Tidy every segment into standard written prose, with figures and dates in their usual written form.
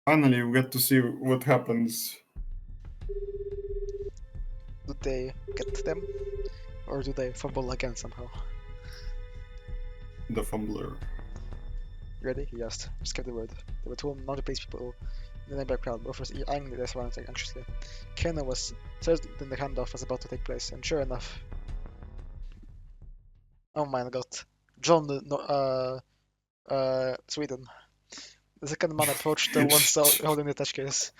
Finally, we get to see what happens. Do they get them? Or do they fumble again somehow? The fumbler. Ready? He asked. Just kept the word. There were two non-Japanese people in the nearby crowd, both was eyeing their surroundings anxiously. Kano was certain the handoff was about to take place, and sure enough... Oh my god. John, Sweden. The second man approached the one holding the touch case.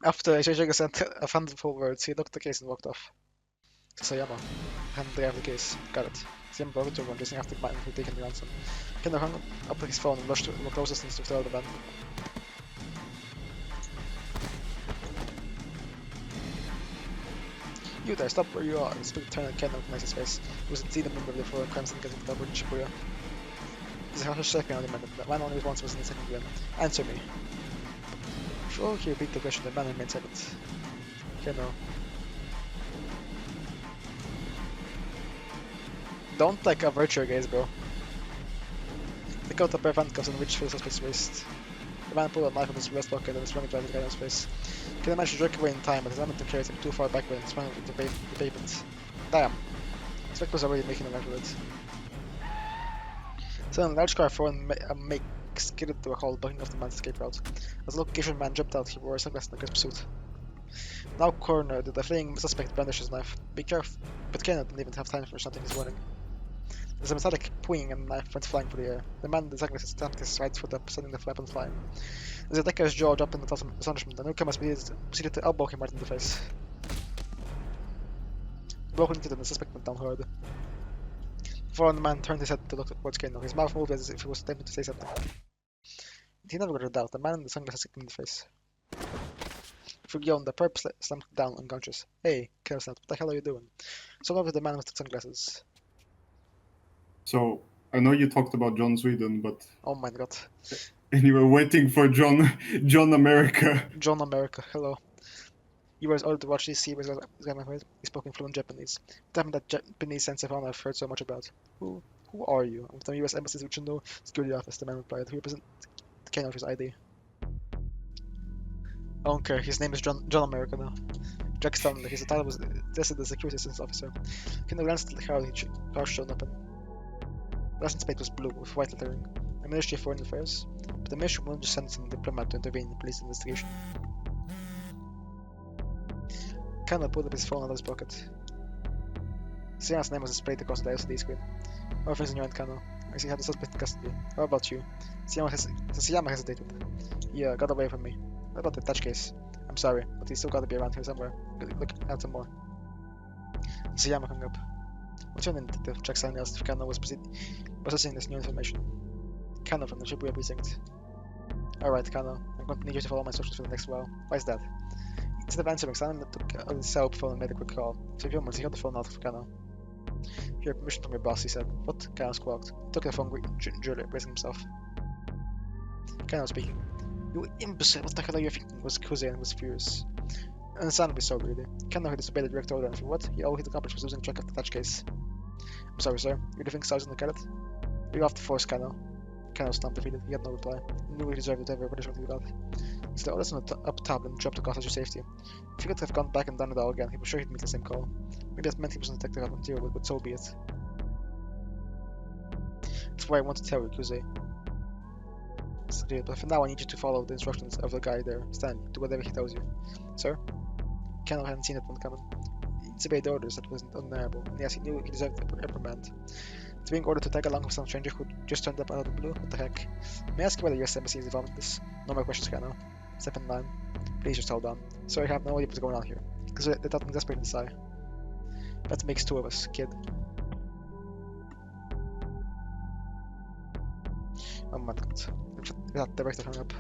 After exchanging a handful of words, he locked the case and walked off. Sayama handed the guy the case. Got it. Sayama brought it to everyone, chasing after the man who had taken the ransom. Kendo hung up his phone and rushed to the closest distance to throw the man. You there, stop where you are. The speaker turned at Kendo to his face. He was indeed a member of the four crimes and getting double in Shibuya. His harsh second on the man. The man only once was in the second glen. Answer me. Before he repeated the question, the man remained silent. Kendo. Don't like avert your gaze, bro. Take out a pair of handcuffs and reach for the suspect's waist. The man pulled a knife from his breast pocket and sprung it right at the guy's face. Kendo managed to jerk away in time, but his momentum carried him too far backward and sprung into the pavement. Damn. The suspect was already making a run for it. Suddenly, a large car following a make skidded through a hole, blocking off the man's escape route. As the location man jumped out, he wore a sunglasses in a crisp suit. Now cornered, the fleeing suspect brandished his knife. Be careful, but Keno didn't even have time for shouting his warning. There's a metallic pwing and the knife went flying through the air. The man in the sunglasses stamped his right foot up, sending the weapon flying. As the attacker's jaw dropped in astonishment, the newcomer proceeded to elbow him right in the face. The blow hit him and the suspect went down hard. The fallen man turned his head to look towards Keno. His mouth moved as if he was attempting to say something. He never got a doubt. The man in the sunglasses hit him in the face. Fugion, the perp slumped down unconscious. Hey, Keno snapped. What the hell are you doing? So over the man with the sunglasses. So, I know you talked about John Sweden, but... Oh my god. And you were waiting for John America. John America, hello. You were ordered to watch this series, he spoke in fluent Japanese. Tell me that Japanese sense of honor I've heard so much about. Who are you? I'm from the US Embassy's Regional Security Office, the man replied. Who represent Keno his ID? I don't care, his name is John America now. Jack Stanley, his title was listed as Security Assistance Officer. Keno glanced at the car showed up in. The license plate was blue with white lettering. The Ministry of Foreign Affairs. But the ministry wanted to send some diplomat to intervene in the police investigation. Kano pulled up his phone out of his pocket. Sayama's name was displayed across the LCD screen. How are things in your end, Kano? I see you have the suspect in custody. How about you? Sayama hesitated. Yeah, got away from me. What about the touch case? I'm sorry, but he's still got to be around here somewhere. Look out some more. Sayama hung up. What's your name, Detective? Jack Stanley asked if Kano was processing this new information. Kano from the Shibuya precinct. Alright, Kano. I'm going to need you to follow my instructions for the next while. Why is that? Instead of answering, Stanley took out his cell phone and made a quick call. For a few moments, he held the phone out for Kano. You have permission from your boss, he said. What? Kano squawked. He took the phone, raising himself. Kano speaking. You imbecile, what the hell are you thinking? Was Kuze and was furious. Understandably so, really. Kano had disobeyed the direct order, and for what? All he accomplished was losing track of the touch case. I'm sorry, sir. You really think so I was gonna get it? You're off the force, Kano. Kano stomped defeated. He had no reply. He knew he deserved whatever punishment he got. Still, that's up top and dropped the cost of your safety. If he could have gone back and done it all again, he was sure he'd make the same call. Maybe that meant he was a detective at Material, but so be it. That's why I want to tell you, Kuze. But for now, I need you to follow the instructions of the guy there. Stanley, do whatever he tells you. Sir? Kano hadn't seen that one coming. He disobeyed the orders that wasn't undeniable. And yes, he knew he deserved a reprimand. It's being ordered to tag along with some stranger who just turned up out of the blue? What the heck? May I ask you whether the US Embassy is involved in this? No more questions, Kano. Step in line. Please just hold on. Sorry, I have no idea what's going on here. Because they're talking desperate inside. That makes two of us, kid. Oh my god. That director hung up.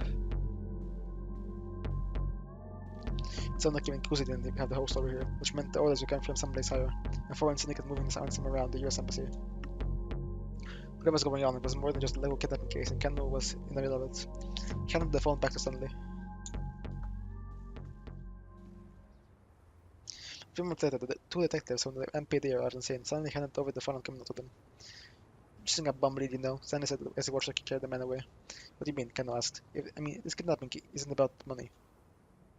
It sounded like even Kuzi didn't have the whole story here, which meant the orders would come from someplace higher, and foreign syndicate moving the sounds around the US Embassy. Whatever was going on, it was more than just a little kidnapping case, and Kano was in the middle of it. He handed the phone back to Stanley. few months later, the two detectives from the MPD arrived on scene, suddenly handed over the phone and criminal to them. Just a bum lead, you know, Stanley said as he watched her carry the man away. What do you mean? Kano asked. This kidnapping isn't about money.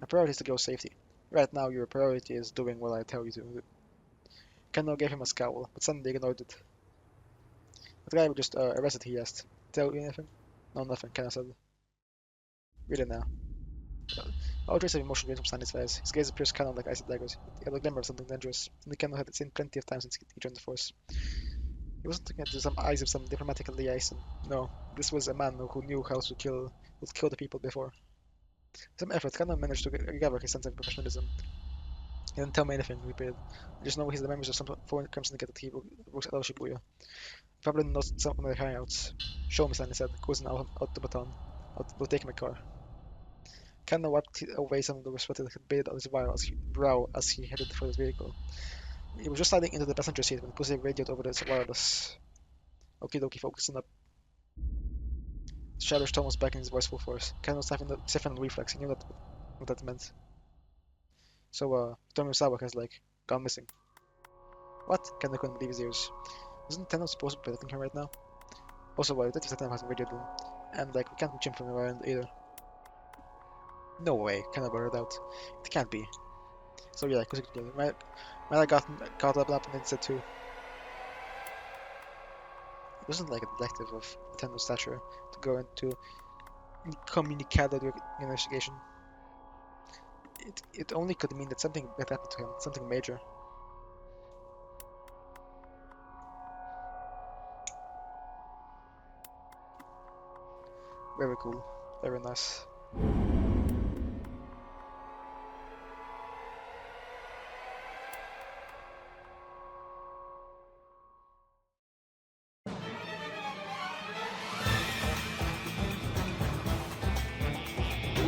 My priority is the girl's safety. Right now, your priority is doing what I tell you to do. Kano gave him a scowl, but Stanley ignored it. The guy we just arrested, he asked. Tell you anything? No, nothing, Kano said. Really now. All trace of emotion drained from Stanley's face. His gaze pierced Kano like icy daggers. He had a glimmer of something dangerous, and Kano had seen plenty of times since he joined the force. He wasn't looking at some eyes of some diplomatic liaison. No, this was a man who knew how to kill the people before. With some effort, Kano managed to recover his sense of professionalism. He didn't tell me anything, he repeated. I just know he's the members of some foreign crime syndicate that he works at Shibuya. Probably knows some of their hangouts. Show me, Stanley said, cruising out the baton. We'll take my car. Kano wiped away some of the sweat that had bathed on his brow as he headed for his vehicle. He was just sliding into the passenger seat when Pussy radioed over the wireless. Okie dokie, folks, listen up. Shadow's tone was back in his voice full force. Kano was stiffened reflex. He knew what that meant. So, Tomi Sawa has, gone missing. What? Kano couldn't believe his ears. Wasn't Tenno supposed to be protecting him right now? Also, Detective Tenno hasn't radioed him. And, we can't reach him from around either. No way, Kano blurted out. It can't be. So yeah, might have gotten caught up in it too. It wasn't like a detective of Tenno's stature to go into incommunicado investigation. It only could mean that something had happened to him, something major. Very cool, very nice.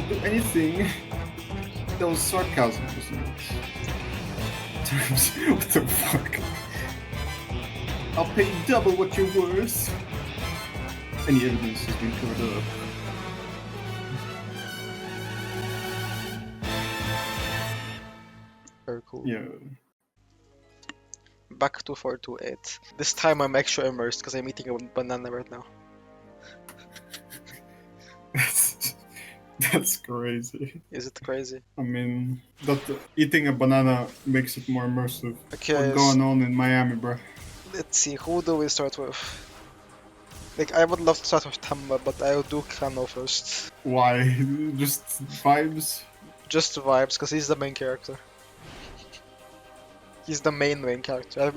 Do anything. That was sarcasm, wasn't it? What the fuck? I'll pay you double what you're worth. Any evidence has been covered up. Very cool. Yeah. Back to 428. This time I'm extra immersed because I'm eating a banana right now. That's crazy. Is it crazy? I mean, eating a banana makes it more immersive. Okay. What's going on in Miami, bro? Let's see, who do we start with? I would love to start with Tamba, but I'll do Kano first. Why? Just vibes? Just vibes, because he's the main character. He's the main character.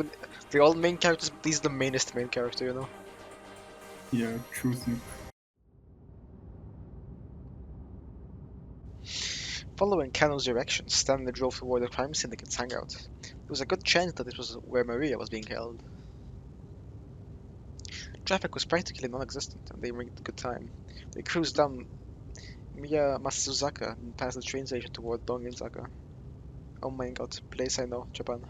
They're all main characters, but he's the mainest main character, you know? Yeah, truth. Following Kano's directions, Stanley drove toward the crime syndicate's hangout. There was a good chance that this was where Maria was being held. Traffic was practically non-existent, and they made a good time. They cruised down Miyamasuzaka and passed the train station toward Donginzaka. Oh my god, place I know, Japan.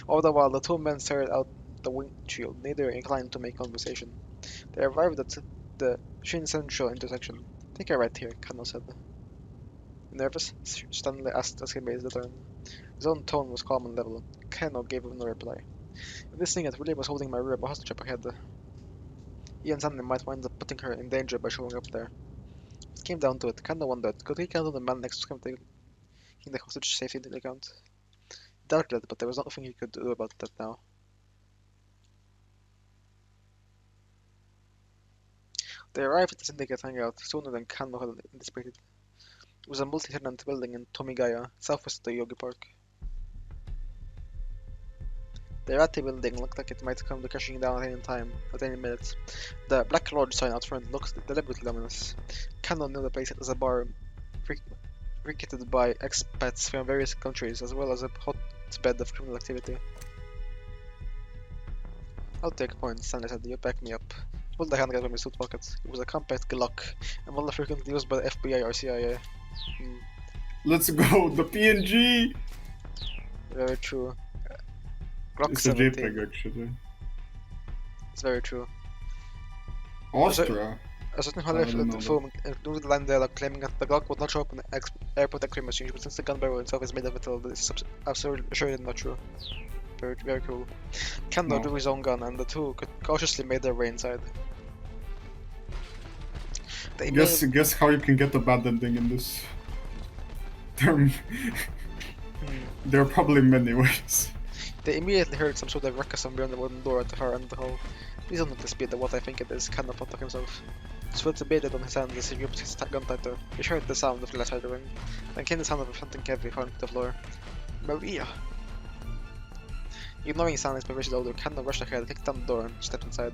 All the while, the two men stared out the windshield, neither inclined to make conversation. They arrived at the Shin Central intersection. Take a right here, Kano said. Nervous? Stanley asked as he made the turn. His own tone was calm and level. Kano gave him no reply. If this thing that really was holding Maria hostage up ahead, he and Stanley might wind up putting her in danger by showing up there. It came down to it. Kano wondered, could he count on the man next to him taking the hostage safety into account? He doubted it, but there was nothing he could do about that now. They arrived at the syndicate hangout sooner than Kano had anticipated. It was a multi-tenant building in Tomigaya, southwest of the Yogi Park. The Irate building looked like it might come to crashing down at any time, at any minute. The Black Lodge sign out front looked deliberately ominous. Kano knew the place as a bar frequented by expats from various countries, as well as a hotbed of criminal activity. I'll take points, Stanley said. You back me up. He pulled the handgun from his suit pocket. It was a compact Glock, a model frequently used by the FBI or CIA. Let's go, the PNG! Very true. Glock It's a 17. JPEG, actually. It's very true. Austria? A certain I holiday don't the know film included line dialogue claiming that the Glock would not show up in the airport X-ray machine, but since the gun barrel itself is made of metal, this is absolutely assuredly not true. Very, very cool. Kendo No. drew his own gun, and the two cautiously made their way inside. They Guess how you can get a bad ending in this. There are probably many ways. They immediately heard some sort of ruckus from beyond the wooden door at the far end of the hall. Please don't let this be what I think it is, Kendo thought to himself. Sweat abated on his hands as he gripped his gun tighter. He heard the sound of glass shattering. Then came the sound of something heavy falling to the floor. Maria! Ignoring Stanley's pervasive odor, Kendo rushed ahead, kicked down the door, and stepped inside.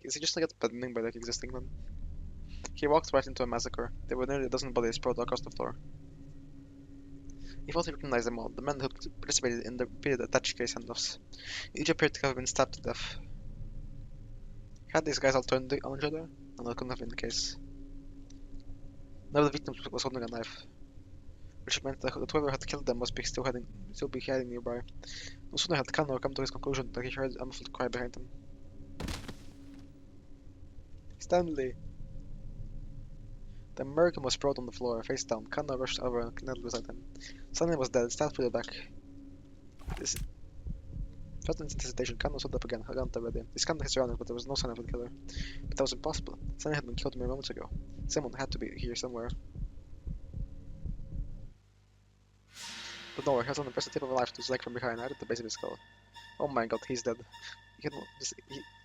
Is he just like bending by existing men? He walked right into a massacre. There were nearly a dozen bodies sprawled across the floor. He thought he recognized them all, the men who participated in the repeated attached case handoffs. Each appeared to have been stabbed to death. Had these guys all turned on each other? No, that couldn't have been the case. None of the victims was holding a knife, which meant that whoever had killed them must be still be hiding nearby. No sooner had Kano come to his conclusion that he heard a muffled cry behind him. Stanley! The American was sprawled on the floor, face down. Kano rushed over and knelt beside him. Stanley was dead, stabbed through the back. Felt intense hesitation, Kano stood up again, a gun ready. He scanned his surroundings, but there was no sign of the killer. But that was impossible. Stanley had been killed mere moments ago. Someone had to be here somewhere. But no, he was on the tip of a knife to his leg from behind, right at the base of his skull. Oh my god, he's dead.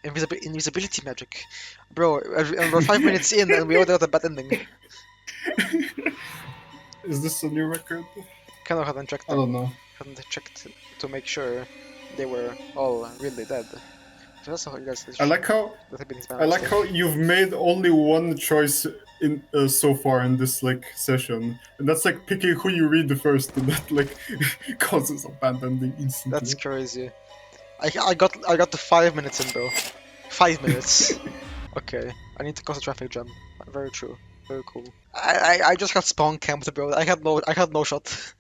Invisibility magic. Bro, we're 5 minutes in and we already got a bad ending. Is this a new record? Kano hadn't checked I don't know. Hadn't checked to make sure they were all really dead. So that's how you guys I like how you've made only one choice in so far in this session, and that's picking who you read the first, and that causes a bad ending instantly. That's crazy. I got the 5 minutes in, bro. 5 minutes. Okay, I need to cause a traffic jam. Very true. Very cool. I just got spawn camped, bro. I had no shot.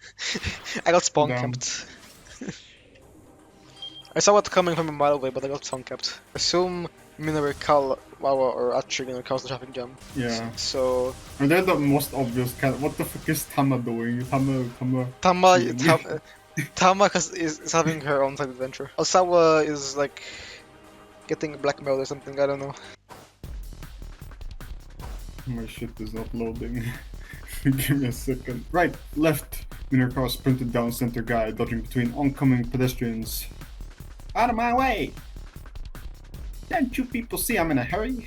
I got spawn camped. I saw it coming from a mile away, but I got spawn camped. Assume Minoru Kal, Wawa, or Achi gonna cause the traffic jam. Yeah. So. And they're the most obvious kind. What the fuck is Tama doing? Tama is having her own side adventure. Osawa is getting blackmailed or something, I don't know. My shit is not loading. Give me a second. Right, left. Minoru car sprinted down center guy, dodging between oncoming pedestrians. Out of my way! Can't you people see I'm in a hurry?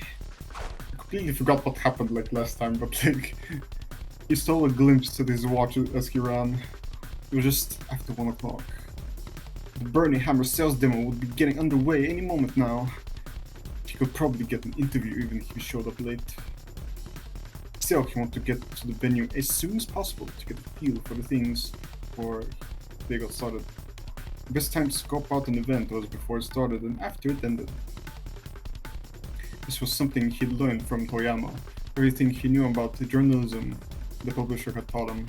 I completely forgot what happened last time, but he stole a glimpse at his watch as he ran. It was just after 1 o'clock. The Burning Hammer sales demo would be getting underway any moment now. He could probably get an interview even if he showed up late. Still, he wanted to get to the venue as soon as possible to get a feel for the things before they got started. The best time to scope out an event was before it started and after it ended. This was something he'd learned from Toyama, everything he knew about the journalism the publisher had taught him.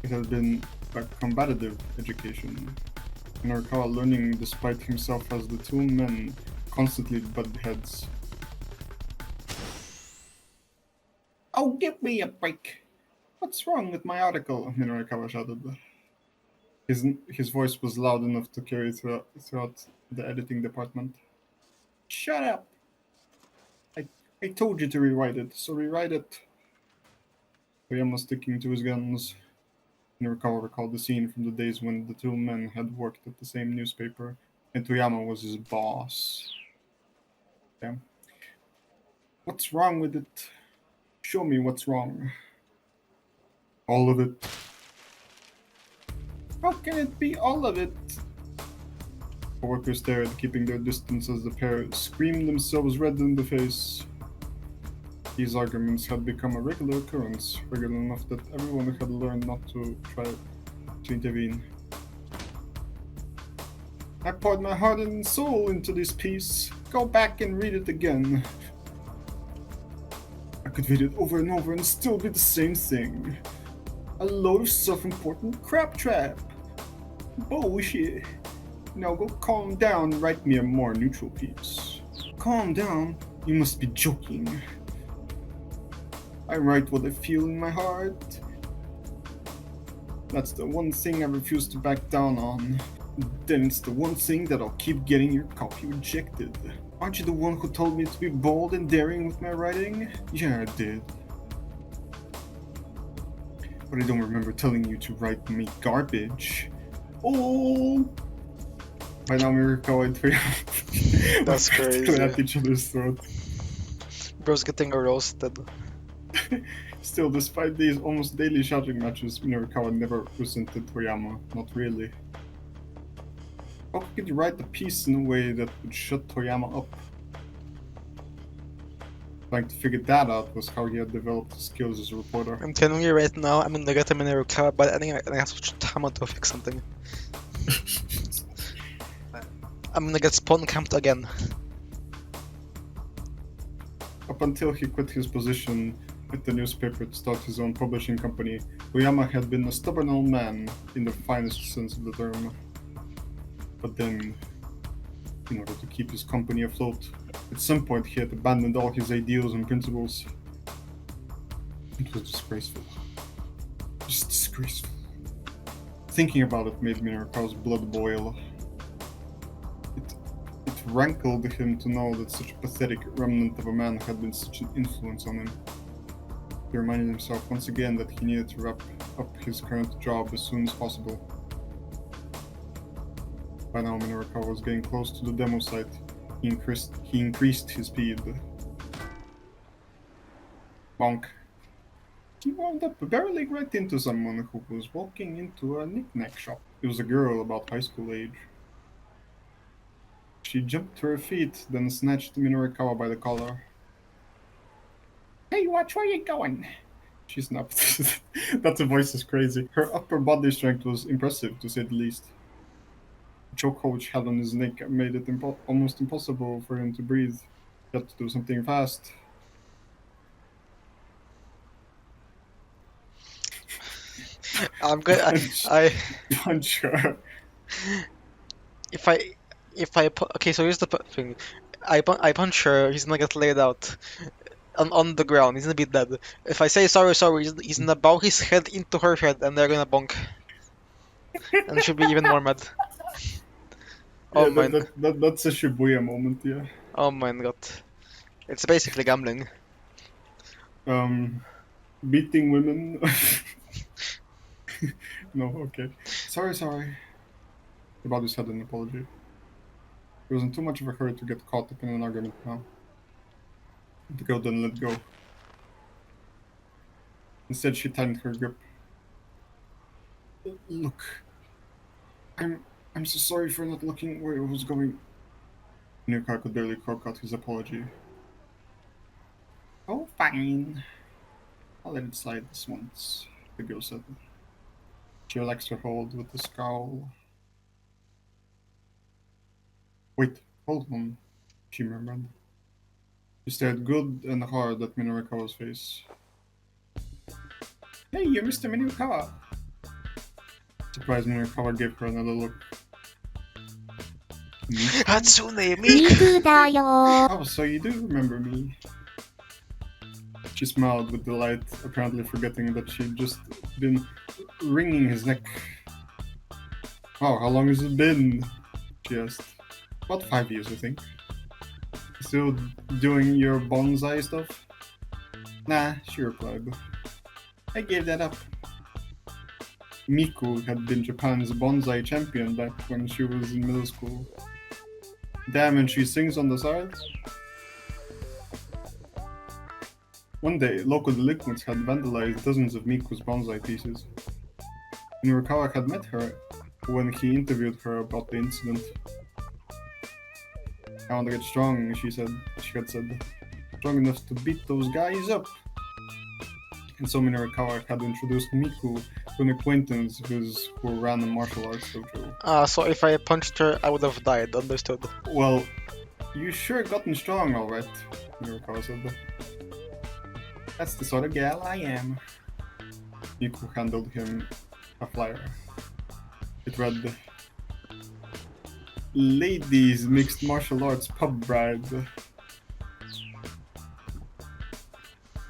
It had been a combative education, and Arakawa learning despite himself as the two men constantly butted heads. Oh, give me a break! What's wrong with my article? Arakawa shouted. His voice was loud enough to carry throughout the editing department. Shut up! I told you to rewrite it, so rewrite it. Toyama sticking to his guns. Arakawa recalled the scene from the days when the two men had worked at the same newspaper, and Toyama was his boss. Yeah. What's wrong with it? Show me what's wrong. All of it. How can it be all of it? Coworkers stared, keeping their distance as the pair screamed themselves red in the face. These arguments had become a regular occurrence, regular enough that everyone had learned not to try to intervene. I poured my heart and soul into this piece. Go back and read it again. I could read it over and over and still be the same thing. A load of self-important crap trap. Bullshit. Now go calm down and write me a more neutral piece. calm down. You must be joking. I write what I feel in my heart. That's the one thing I refuse to back down on. Then it's the one thing that'll keep getting your copy rejected. Aren't you the one who told me to be bold and daring with my writing? Yeah, I did. But I don't remember telling you to write me garbage. Oh! By now we're going through. That's crazy. At each other's throat. Bro's getting roasted. Still, despite these almost daily shouting matches, Minorikawa never resented Toyama. Not really. How could you write the piece in a way that would shut Toyama up? Trying to figure that out was how he had developed his skills as a reporter. I'm telling you right now, I'm gonna get him in a car, but I think I have to Tama to fix something. I'm gonna get spawn camped again. Up until he quit his position at the newspaper to start his own publishing company, Toyama had been a stubborn old man in the finest sense of the term. But then, in order to keep his company afloat, at some point he had abandoned all his ideals and principles. It was disgraceful. Just disgraceful. Thinking about it made Minorikawa's blood boil. It rankled him to know that such a pathetic remnant of a man had been such an influence on him. He reminded himself once again that he needed to wrap up his current job as soon as possible. By now, Minorikawa was getting close to the demo site. He increased his speed. Bonk. He wound up barreling right into someone who was walking into a knick-knack shop. It was a girl about high school age. She jumped to her feet, then snatched Minorikawa by the collar. Hey, watch where you going? She snapped. That voice is crazy. Her upper body strength was impressive, to say the least. The chokehold she had on his neck made it almost impossible for him to breathe. He had to do something fast. I'm good. Punch her. Okay, so here's the thing. I punch her, he's gonna get laid out on the ground. He's gonna be dead. If I say sorry, he's gonna bow his head into her head, and they're gonna bonk. And she'll be even more mad. Oh Yeah, my. That's a Shibuya moment, yeah. Oh my god. It's basically gambling. Beating women. No, okay. Sorry. The body had an apology. He was in too much of a hurry to get caught up in an argument now. The girl didn't let go. Instead, she tightened her grip. Look, I'm so sorry for not looking where it was going. Minorikawa could barely croak out his apology. Oh, fine. I'll let it slide this once, the girl said. She relaxed her hold with a scowl. Wait, hold on, she murmured. She stared good and hard at Minorikawa's face. Hey, you're Mr. Minorikawa! Surprised, Minorikawa gave her another look. HATSUNE MIKU! Oh, so you do remember me. She smiled with delight, apparently forgetting that she'd just been wringing his neck. Oh, how long has it been? She asked. About 5 years, I think. Still doing your bonsai stuff? Nah, she replied. I gave that up. Miku had been Japan's bonsai champion back when she was in middle school. Damn, and she sings on the sides? One day, local delinquents had vandalized dozens of Miku's bonsai pieces. Minorikawa had met her when he interviewed her about the incident. I want to get strong, she had said. Strong enough to beat those guys up. And so Minorikawa had introduced Miku to an acquaintance of his who ran a martial arts dojo. So if I punched her, I would have died, understood. Well, you sure gotten strong, alright, Minorikawa said. That's the sort of gal I am. Miku handed him a flyer. It read, Ladies Mixed Martial Arts Pub Bride.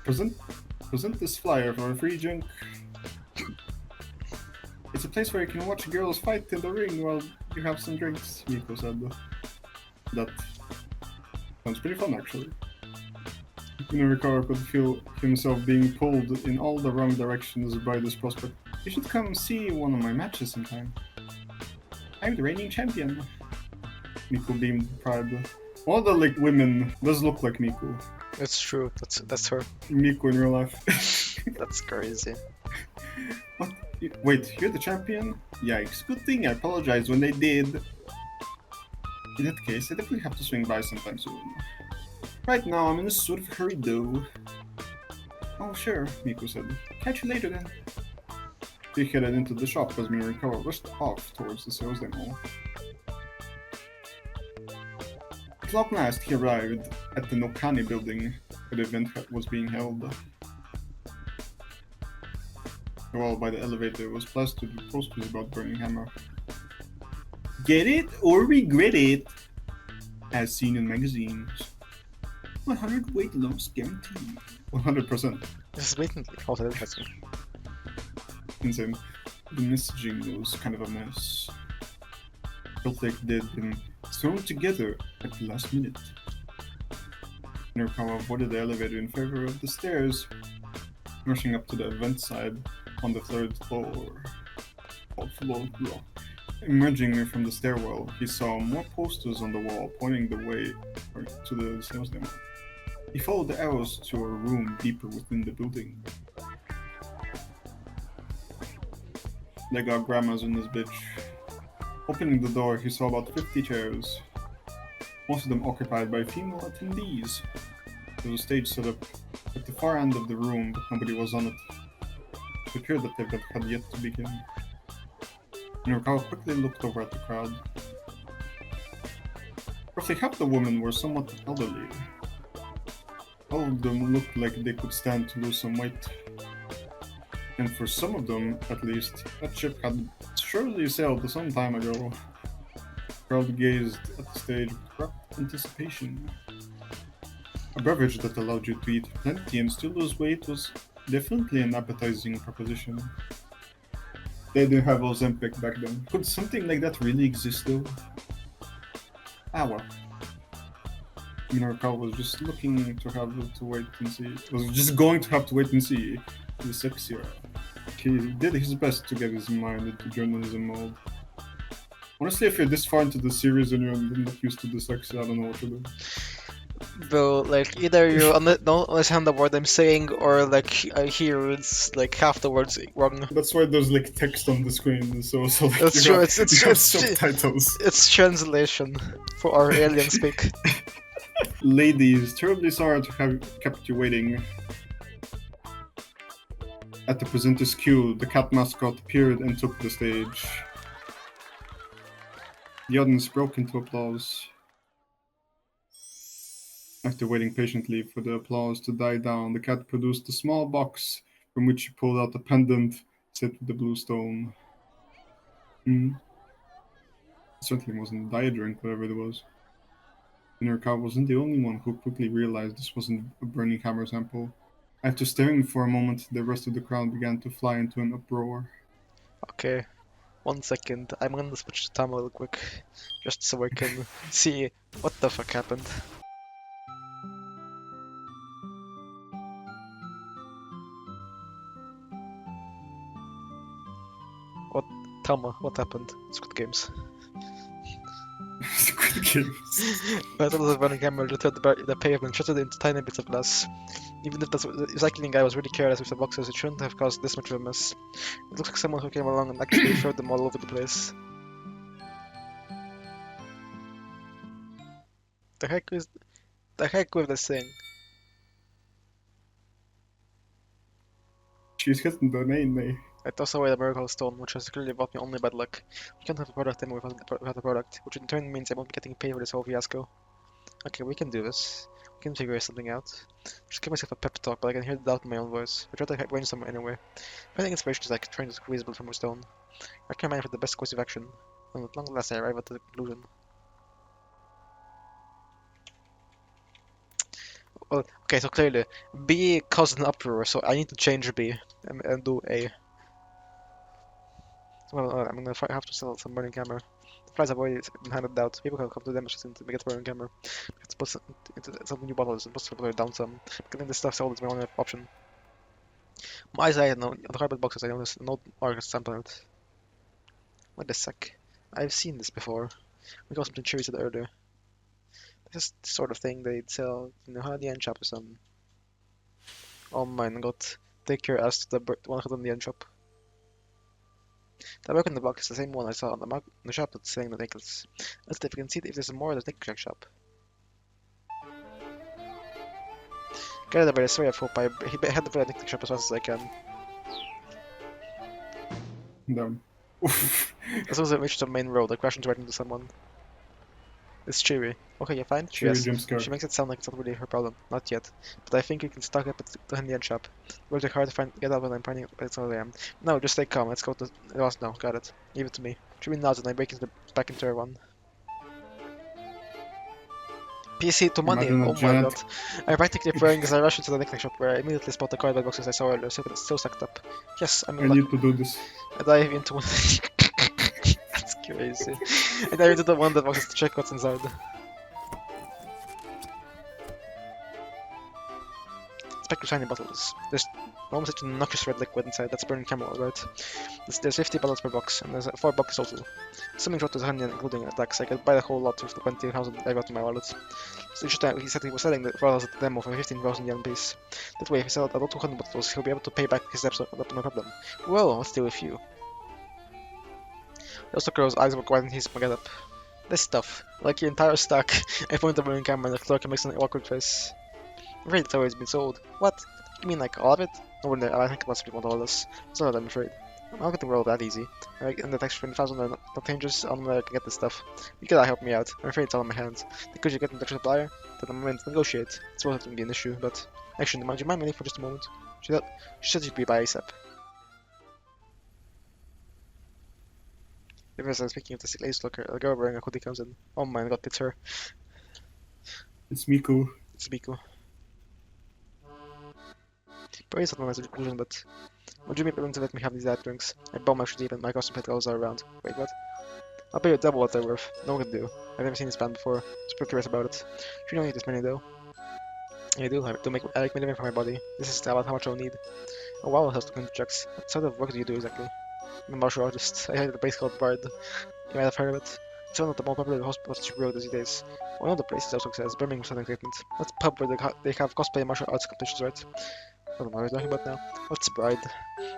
Present this flyer for a free drink. It's a place where you can watch girls fight in the ring while you have some drinks, Miku said. That sounds pretty fun, actually. Minorikawa could feel himself being pulled in all the wrong directions by this prospect. You should come see one of my matches sometime. I'm the reigning champion. Miku beamed with pride. All the like women does look like Miku. It's true. That's her. Miku in real life. That's crazy. What? Wait, you're the champion? Yikes. Good thing I apologized when they did. In that case, I definitely have to swing by sometime soon. Right now, I'm in a sort of hurry though. Oh sure, Miku said. Catch you later then. He headed into the shop as Minorikawa rushed off towards the sales demo. At long last, he arrived at the Nokani building where the event was being held. The wall by the elevator was plastered with posters about Burning Hammer. Get it or regret it, as seen in magazines. 100 weight loss guarantee. 100%. This is blatantly also interesting. Insane. The messaging was kind of a mess. Felt like they'd been thrown together at the last minute. Minorikawa avoided the elevator in favor of the stairs, rushing up to the event side on the third floor. Emerging from the stairwell, he saw more posters on the wall pointing the way to the sales demo. He followed the arrows to a room deeper within the building. They got grandmas in this bitch. Opening the door, he saw about 50 chairs, most of them occupied by female attendees. There was a stage set up at the far end of the room, but nobody was on it. It appeared that the event had yet to begin. Minorikawa quickly looked over at the crowd. Roughly half the women were somewhat elderly. All of them looked like they could stand to lose some weight. And for some of them, at least, that ship had surely sailed some time ago. The crowd gazed at the stage with rapt anticipation. A beverage that allowed you to eat plenty and still lose weight was definitely an appetizing proposition. They didn't have Ozempic back then. Could something like that really exist though? Ah well. Minorikawa was just looking to have to wait and see. Was just going to have to wait and see the sexier. He did his best to get his mind into journalism mode. Honestly, if you're this far into the series and you're not used to the sexy, I don't know what to do. Bro, like either you don't understand the word I'm saying, or like I hear it's like half the words wrong. That's why there's like text on the screen, so like That's you true. have, It's you have subtitles. It's translation for our alien speak. Ladies, terribly sorry to have kept you waiting. At the presenter's cue, the cat mascot appeared and took the stage. The audience broke into applause. After waiting patiently for the applause to die down, the cat produced a small box from which she pulled out a pendant set with the blue stone. It certainly wasn't a diet drink, whatever it was. Minorikawa wasn't the only one who quickly realized this wasn't a Burning Hammer sample. After staring for a moment, the rest of the crowd began to fly into an uproar. Okay, 1 second. I'm gonna switch the time real quick, just so I can see what the fuck happened. Tama, what happened? Squid Games. Squid Games. Battle of Burning Hammer returned the pavement, shattered into tiny bits of glass. Even if the recycling guy was really careless with the boxes, it shouldn't have caused this much of a mess. It looks like someone who came along and actually threw them all over the place. The heck with this thing? She's hitting the name. I tossed away the miracle stone, which has clearly brought me only bad luck. We can't have a product anymore without a product, which in turn means I won't be getting paid for this whole fiasco. Okay, we can do this. We can figure something out. Just give myself a pep talk, but I can hear the doubt in my own voice. I try to range somewhere anyway. Finding inspiration is like trying to squeeze blood from a stone. I can mind for the best course of action. And at long last I arrive at the conclusion. Well, okay, so clearly, B caused an uproar, so I need to change B and do A. Well, I'm gonna have to sell some burning camera. The price have already been handed out. People can come to them just to get burning camera. It's put into some new bottles and possibly put it down some. Getting this stuff sold is my only option. My eyes, I had no on the cardboard boxes. I noticed no organs sample it. Wait a sec. I've seen this before. We got something Chewy said earlier. This is the sort of thing they'd sell in the Honey end shop or something. Oh my god. Take your ass to the one in the end shop. The work in the box is the same one I saw on the shop that's selling the necklace. Let's see if we can see if there's more at the necklace shop. Get it very sorry, I hope I head for the necklace shop as fast as I can. Damn. As soon as I reach the main road, I crash right into someone. It's Cheery. Okay, you fine? Cheery Yes. jump scare. She makes it sound like it's not really her problem. Not yet. But I think we can stock up at the Indian shop. Work hard to get out when I'm finding but it's all I am. No, just stay calm. Let's go to the last now. Got it. Leave it to me. Cheery nods and I break back into her one. PC to money. Imagine a Oh my giant- god. I'm practically praying as I rush into the necklace shop where I immediately spot the cardboard boxes I saw earlier, so it's so sucked up. Yes, I'm I in luck. need to do this. I dive into one. That's crazy. I dive into the one that boxes to check what's inside. Spectre shiny bottles. There's almost such a noxious red liquid inside. That's burning camera, alright. There's 50 bottles per box, and there's 4 boxes total. Something short as honey, including attacks. I could buy the whole lot for the 20,000 I got in my wallet. So he said he was selling the bottles at the demo for 15,000 yen piece. That way, if he sells about 200 bottles, he'll be able to pay back his debts without no problem. Well, let's deal with you. The also girl's eyes were wide and his get up. This stuff, like your entire stock. I point the burning camera and the clerk makes an awkward face. I'm afraid it's always been sold. What? You mean like all of it? No wonder, I think lots of people want all this. Some of them, I'm afraid. I'm not getting rolled that easy. And the tax 20,000 are not dangerous, I'm gonna get this stuff. You gotta help me out. I'm afraid it's all in my hands. Could you get an extra supplier? Then I'm willing to negotiate. It's worth it to be an issue, but... Actually, do you mind me for just a moment? She said she'd be by ASAP. If I was speaking of the lace looker, a girl wearing a hoodie comes in. Oh my god, it's her. It's Miku. It's Miku. Probably not my conclusion, but would you be willing to let me have these drinks? I bomb actually deep and my custom pet goes are around. Wait, what? I'll pay you double what they're worth. No one can do. I've never seen this band before. Just pretty curious about it. You don't need this many though. Yeah, I do. I make me living for my body. This is about how much I'll need. Oh wow, that's the checks. What sort of work do you do exactly? I'm a martial artist. I had a place called Bard. You might have heard of it. It's one of the more popular hospitals Shibuya these days. One of the places also says Birmingham Southern Equipment. That's a pub where they have cosplay martial arts competitions, right? I don't know what we're talking about now. What's Bride?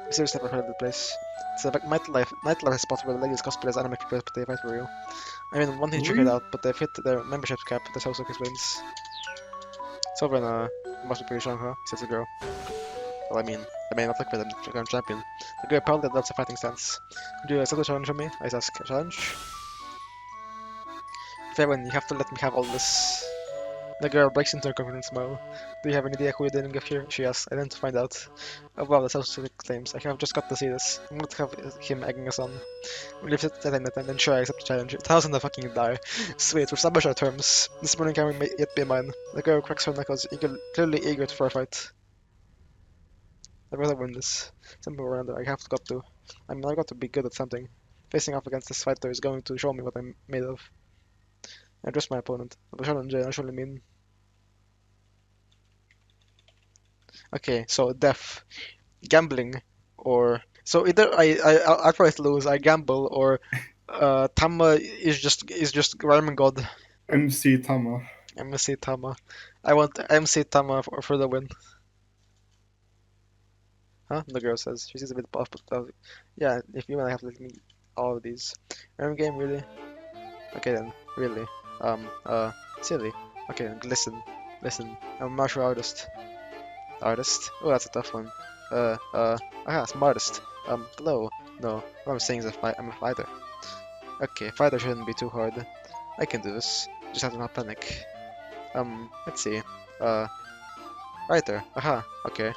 I've seriously never heard of the place. It's a nightlife spot where the ladies cosplay as anime characters, but they fight for real. I mean, one thing to check it out, but they've hit their membership cap, that's how Sook explains. It's over in must be pretty strong, huh? Says the girl. Well, I may not look for them, I'm champion. The girl probably loves a fighting stance. Could you accept the challenge from me? I ask, a challenge? Fair one, you have to let me have all this. The girl breaks into her confident smile. Do you have any idea who you're dealing with here? She asks. I need to find out. Oh wow, that's how she claims. I have just got to see this. I'm going to have him egging us on. We live at that and then sure I accept the challenge. 1,000 to fucking die. Sweet, we're established our terms. This morning camera may yet be mine. The girl cracks her knuckles, clearly eager for a fight. I'd rather win this. Somehow or another, I have got to. I've got to be good at something. Facing off against this fighter is going to show me what I'm made of. I address my opponent. The challenge I actually mean. Okay, so death, gambling, or so either I outright lose, I gamble, or Tama is just rhyming god. MC Tama. MC Tama. I want MC Tama for the win. Huh? The girl says. She seems a bit buff, but yeah, if you want, I have to let me all of these. Rhyme game, really? Okay then, really. Silly. Okay, listen. I'm a martial artist. Artist? Oh, that's a tough one. Smartest. Glow. No, what I'm saying is I'm a fighter. Okay, fighter shouldn't be too hard. I can do this. Just have to not panic. Let's see. Writer. Aha, okay.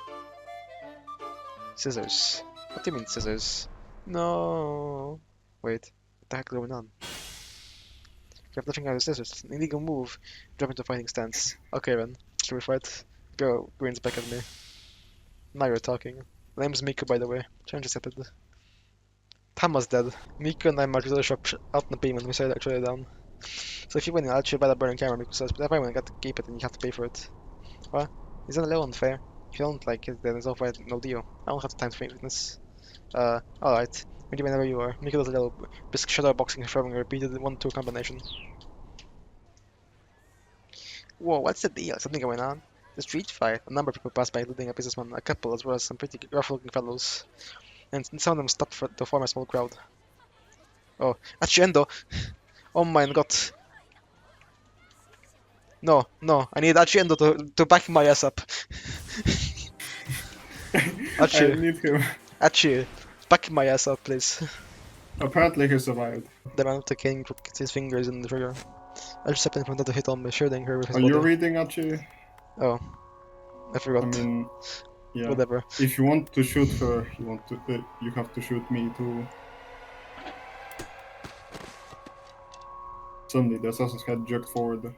Scissors. What do you mean scissors? No. Wait, what the heck is going on? You have nothing out of scissors. It's an illegal move. Drop into fighting stance. Okay then, should we fight? Girl grins back at me. Now you're talking. Name's Miku, by the way. Change accepted. Tama's dead. Miku and I marched to the shop out in the payment. We said actually down. So if you win, I'll buy the burning camera, Miku says. But if I win, I got to keep it and you have to pay for it. What? Isn't a little unfair? If you don't like it, then it's all right, no deal. I don't have the time to witness. Alright. Ready whenever you are. Miku does a little brisk shadow boxing, confirming a repeated 1-2 combination. Whoa, what's the deal? Something going on? The street fight. A number of people passed by, including a businessman, a couple, as well as some pretty rough-looking fellows. And some of them stopped to form a small crowd. Oh, Achiendo! Oh my god. No, I need Achiendo to back my ass up. I need him. Achi, back my ass up, please. Apparently he survived. The man with the cane put his fingers in the trigger. I just stepped in front of the hit on me, shielding her with his Are body. you reading, Achi? Oh, I forgot. I mean, yeah. Whatever. If you want to shoot her, you have to shoot me too. Suddenly, the assassin's head jerked forward.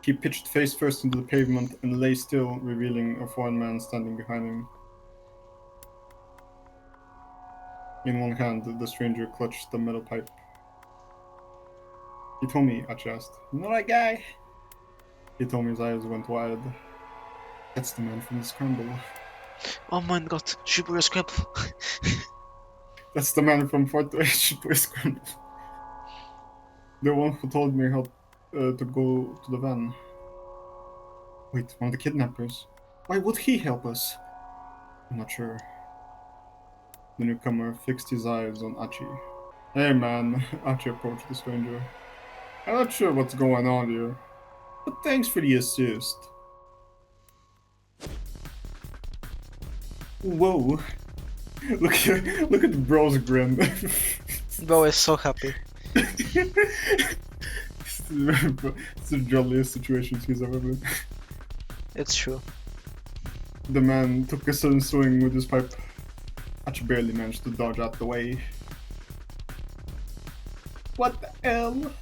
He pitched face first into the pavement and lay still, revealing a foreign man standing behind him. In one hand, the stranger clutched the metal pipe. He told me, Achi asked. You know that guy? He told me his eyes went wide. That's the man from the Scramble. Oh my god, Shibuya Scramble. That's the man from Shibuya Scramble. The one who told me how to go to the van. Wait, one of the kidnappers? Why would he help us? I'm not sure. The newcomer fixed his eyes on Achi. Hey man, Achi approached the stranger. I'm not sure what's going on here, but thanks for the assist. Whoa. Look at the bro's grin. Bro is so happy. It's the jolliest situations he's ever been. It's true. The man took a sudden swing with his pipe. Achi barely managed to dodge out the way. What the hell?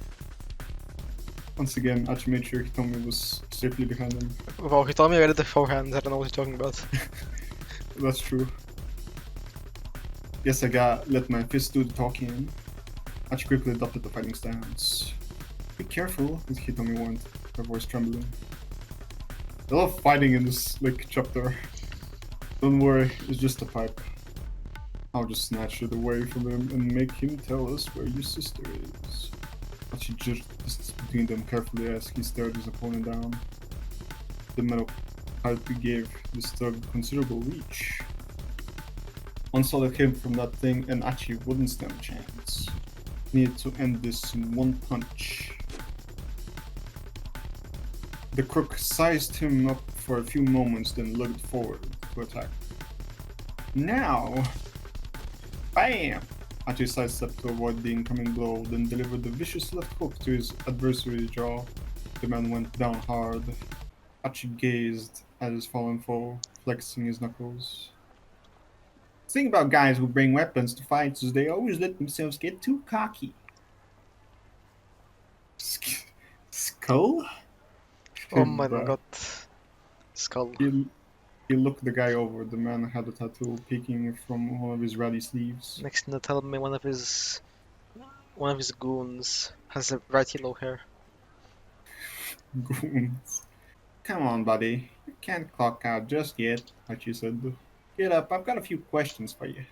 Once again, Achi made sure Hitomi was safely behind him. Wow, he told me right at the forehand. I don't know what you're talking about. That's true. Guess I got let my fist do the talking. Achi quickly adopted the fighting stance. Be careful, as Hitomi warned, her voice trembling. A lot of fighting in this chapter. Don't worry, it's just a pipe. I'll just snatch it away from him and make him tell us where your sister is. Achi judged the distance between them carefully as he stared his opponent down. The metal pipe gave this thug considerable reach. One solid hit from that thing and Achi wouldn't stand a chance. He needed to end this in one punch. The crook sized him up for a few moments, then looked forward to attack. Now! Bam! Achi sidestepped to avoid the incoming blow, then delivered the vicious left hook to his adversary's jaw. The man went down hard. Achi gazed at his fallen foe, flexing his knuckles. The thing about guys who bring weapons to fights is they always let themselves get too cocky. Skull? Oh my god. Skull. He looked the guy over. The man had a tattoo peeking from one of his ratty sleeves. Next thing to tell me, one of his goons has a bright yellow hair. Goons. Come on, buddy. You can't clock out just yet, Achi said. Get up, I've got a few questions for you.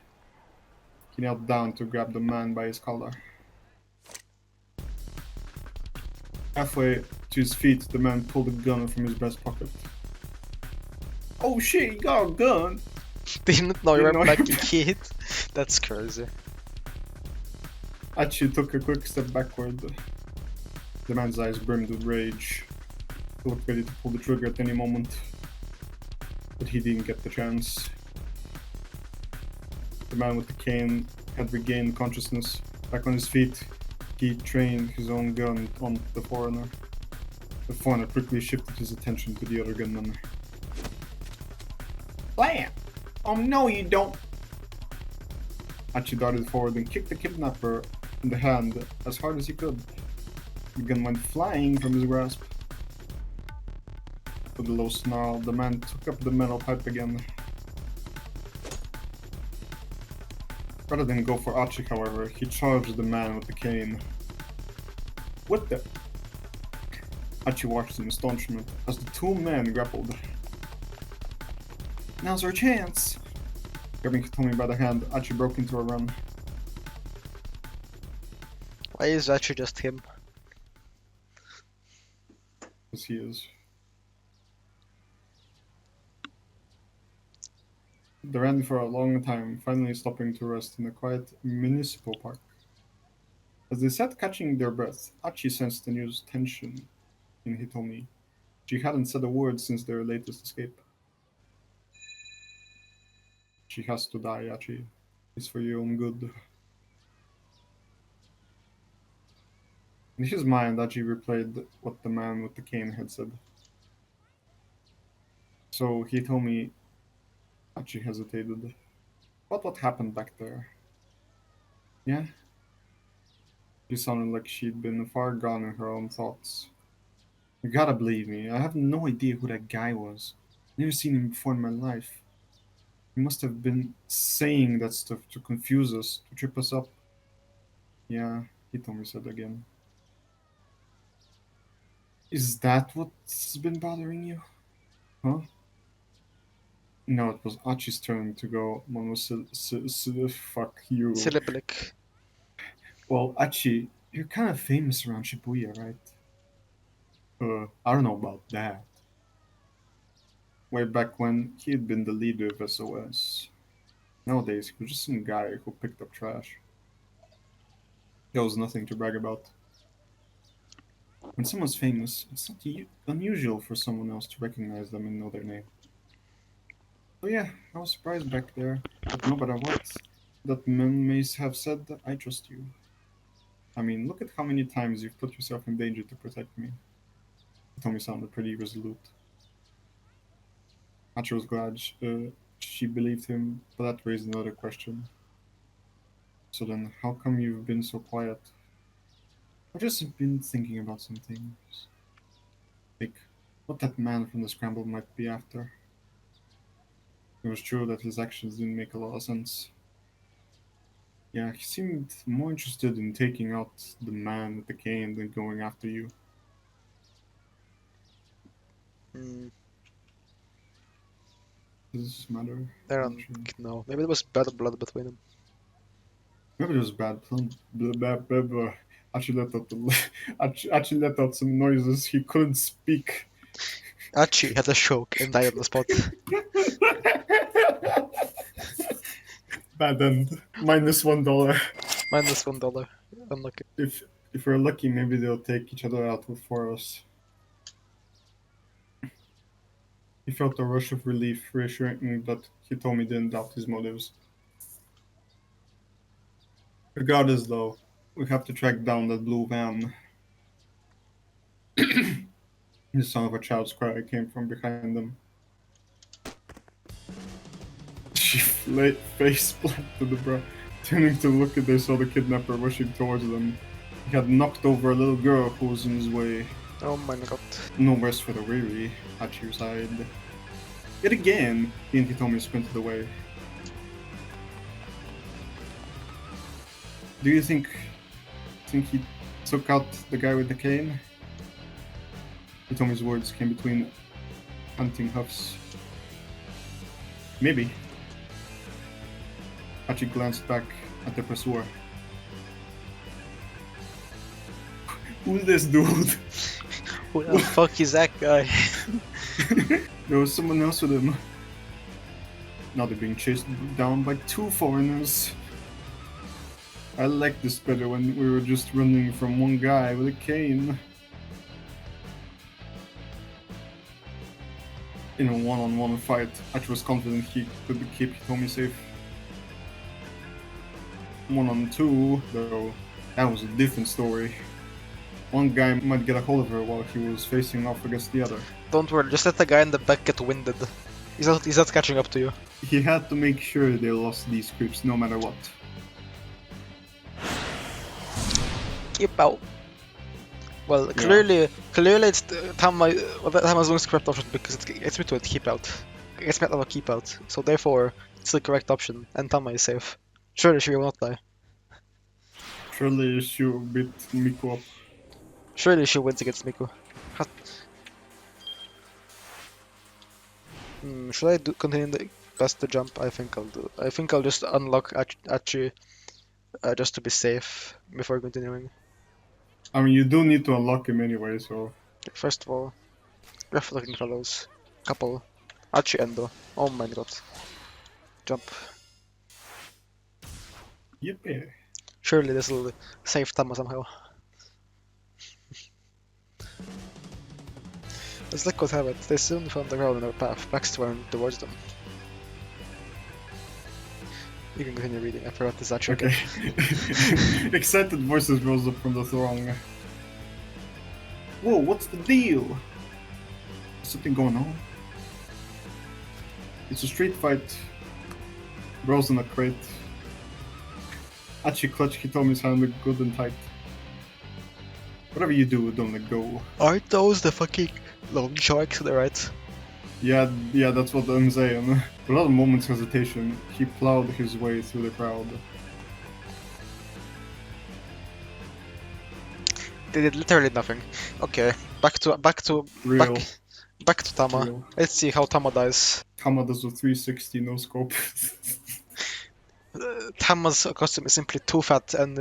He knelt down to grab the man by his collar. Halfway to his feet, the man pulled a gun from his breast pocket. Oh shit, you got a gun! Didn't know you were like a kid. That's crazy. Achi took a quick step backward. The man's eyes brimmed with rage. He looked ready to pull the trigger at any moment. But he didn't get the chance. The man with the cane had regained consciousness. Back on his feet, he trained his own gun on the foreigner. The foreigner quickly shifted his attention to the other gunman. Blam! Oh no, you don't! Achi darted forward and kicked the kidnapper in the hand as hard as he could. The gun went flying from his grasp. with a low snarl, the man took up the metal pipe again. Rather than go for Archie, however, he charged the man with the cane. What the? Archie watched in astonishment as the two men grappled. Now's our chance! Grabbing Hitomi by the hand, Archie broke into a run. Why is Archie just him? As he is. They ran for a long time, finally stopping to rest in a quiet municipal park. As they sat catching their breath, Archie sensed a new tension in Hitomi. She hadn't said a word since their latest escape. She has to die, Archie. It's for your own good. In his mind, Archie replayed what the man with the cane had said. So he told me. Archie hesitated. What happened back there? Yeah? She sounded like she'd been far gone in her own thoughts. You gotta believe me, I have no idea who that guy was. Never seen him before in my life. He must have been saying that stuff to confuse us, to trip us up. Yeah, Hitomi said again. Is that what's been bothering you? Huh? No, it was Archie's turn to go. Fuck you. Syllablic. Well, Archie, you're kind of famous around Shibuya, right? I don't know about that. Way back when, he had been the leader of SOS. Nowadays, he was just some guy who picked up trash. There was nothing to brag about. When someone's famous, it's not unusual for someone else to recognize them and know their name. So yeah, I was surprised back there, but no matter what that man may have said, I trust you. I mean, look at how many times you've put yourself in danger to protect me. Tommy sounded pretty resolute. Archie was glad she believed him, but that raised another question. So then, how come you've been so quiet? I've just been thinking about some things. Like, what that man from the Scramble might be after. It was true that his actions didn't make a lot of sense. Yeah, he seemed more interested in taking out the man with the cane than going after you. Hmm. Does this matter? I don't know. Maybe there was bad blood between them. Maybe there was bad blood. Actually let out some noises. He couldn't speak. Archie had a stroke and died on the spot. Bad end. -$1. -$1. Unlucky. If we're lucky, maybe they'll take each other out for us. He felt a rush of relief, reassuring that Hitomi didn't doubt his motives. Regardless, though, we have to track down that blue van. The sound of a child's cry came from behind them. She face planted to the ground. Turning to look at, they saw the kidnapper rushing towards them. He had knocked over a little girl who was in his way. Oh my god. No rest for the weary, Hachi sighed. Yet again, he and Hitomi sprinted away. Do you think he took out the guy with the cane? Hitomi's words came between hunting huffs. Maybe. Hachi glanced back at the pursuer. Who's this dude? Who the fuck is that guy? There was someone else with him. Now they're being chased down by two foreigners. I liked this better when we were just running from one guy with a cane. In a one-on-one fight, Hachi was confident he could keep Hitomi safe. 1-on-2, though, that was a different story. One guy might get a hold of her while he was facing off against the other. Don't worry, just let the guy in the back get winded. He's not catching up to you. He had to make sure they lost these creeps no matter what. Keep out. Well, clearly it's Tama's lowest correct option because it gets me to a keep out. It gets me out of a keep out. So therefore, it's the correct option, and Tama is safe. Surely she will not die. Surely she beat Miku up. Surely she wins against Miku. Should I continue the best to jump? I think I'll do. I think I'll just unlock Achi just to be safe before continuing. I mean, you do need to unlock him anyway, so. First of all, rough looking fellows. Couple. Achi Endo. Oh my god. Jump. Yippee. Surely this will save Tama somehow. As luck would have it, they soon found the ground in their path, backs turned towards them. You can continue reading, I forgot this actually. Okay. Excited voices rose up from the throng. Whoa, what's the deal? Is something going on? It's a street fight. Bros in a crate. Achi clutched Hitomi's hand good and tight. Whatever you do, don't let go. Aren't those the fucking loan sharks to the right? Yeah, that's what I'm saying. Without a moment's hesitation, he plowed his way through the crowd. They did literally nothing. Okay, back to Real. back to Tama. Real. Let's see how Tama dies. Tama does a 360 no scope. Tama's costume is simply too fat, and